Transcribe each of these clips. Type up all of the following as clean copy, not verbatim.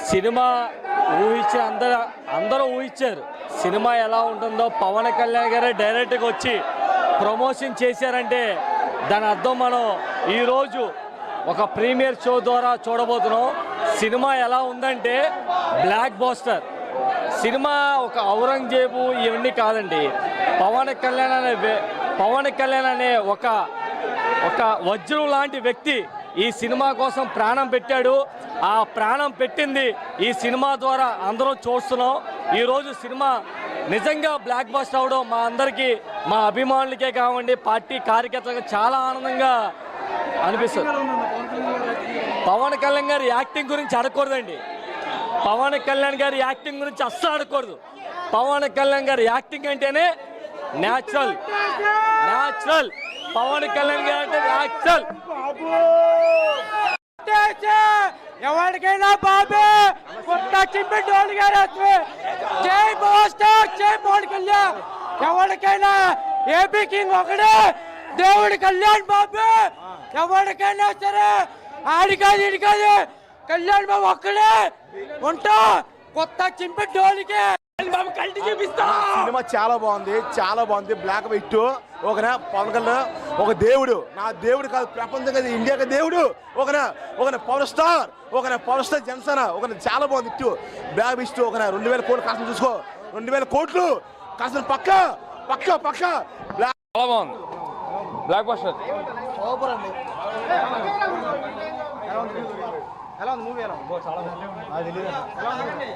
Cinema ఊహించి అందరూ ఊహించారు cinema ఎలా ఉంటుందో. పవన్ కళ్యాణ్ గారే డైరెక్ట్గా వచ్చి ప్రమోషన్ చేశారంటే దాని అర్థం మనం ఈరోజు ఒక ప్రీమియర్ షో ద్వారా చూడబోతున్నాం. సినిమా ఎలా ఉందంటే బ్లాక్ బాస్టర్ సినిమా. ఒక ఔరంగజేబు ఇవన్నీ కాదండి. పవన్ కళ్యాణ్ అనే ఒక వజ్రం లాంటి వ్యక్తి ఈ సినిమా కోసం ప్రాణం పెట్టాడు. ఆ ప్రాణం పెట్టింది ఈ సినిమా ద్వారా అందరం చూస్తున్నాం. ఈరోజు సినిమా నిజంగా బ్లాక్ బస్టర్ అవడం మా అందరికీ, మా అభిమానులకే కావండి, పార్టీ కార్యకర్తలకు చాలా ఆనందంగా అనిపిస్తుంది. పవన్ కళ్యాణ్ గారి యాక్టింగ్ గురించి అడగకూడదండి. పవన్ కళ్యాణ్ గారి యాక్టింగ్ గురించి అస్సలు అడగకూడదు. పవన్ కళ్యాణ్ గారి యాక్టింగ్ అంటేనే న్యాచురల్. పవన్ కళ్యాణ్ గారు అంటే న్యాచురల్. ఎవరికైనా బాబే కొత్త చింపిటోళ్ళు గారు జై మాస్టర్, జై పవన్ కళ్యాణ్. ఎవరికైనా ఏపీ కింగ్ ఒకడే దేవుడి కళ్యాణ్ బాబు. ఎవరికైనా సరే ఆడికాదు ఇడికాదు కళ్యాణ్ బాబు ఒక్కడే ఉంటా. కొత్త చింపిటోళ్ళకి కలిసి చూపిస్తా. సినిమా చాలా బాగుంది. Black white. ఒకనా పవన్ కళ్యాణ్ ఒక దేవుడు, నా దేవుడు కాదు ప్రపంచం కాదు ఇండియాకి దేవుడు. ఒకనా పవర్ స్టార్ జనసేన. చాలా బాగుంది ఇటు బ్లాక్ ఇష్టు. 2000 కోట్లు కాసిన చూసుకో. 2000 కోట్లు కాసిన పక్క బ్లాక్. చాలా బాగుంది బ్లాక్ బస్టర్. సూపర్ అండి. ఎలా ఉంది మూవీ? ఎలా ఉంది? చాలా బాగుంది.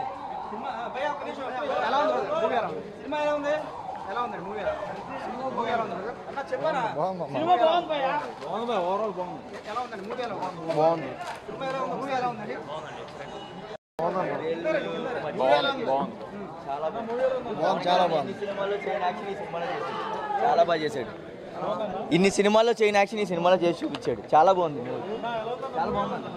సినిమా ఎలా ఉంది? ఎలా ఉంది మూవీ? మూవీ ఎలా ఉంది అన్న చెప్పారా? సినిమా బాగుంది భయ్య. బాగుంది ఓవరాల్ బాగుంది. ఎలా ఉందండి మూవీ? ఎలా బాగుంది. సినిమా ఎలా ఉంది? మూవీ ఎలా ఉందండి? చాలా బాగుంది. చాలా బాగా చేశాడు. ఇన్ని సినిమాల్లో చేయని యాక్షన్ ఈ సినిమాలో చేసి చూపించాడు. చాలా బాగుంది. చాలా బాగుంది.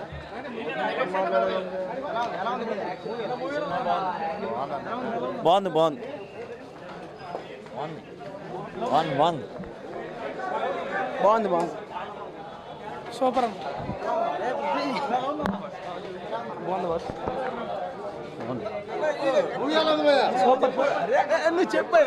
సూపర్. నువ్వు చెప్పా.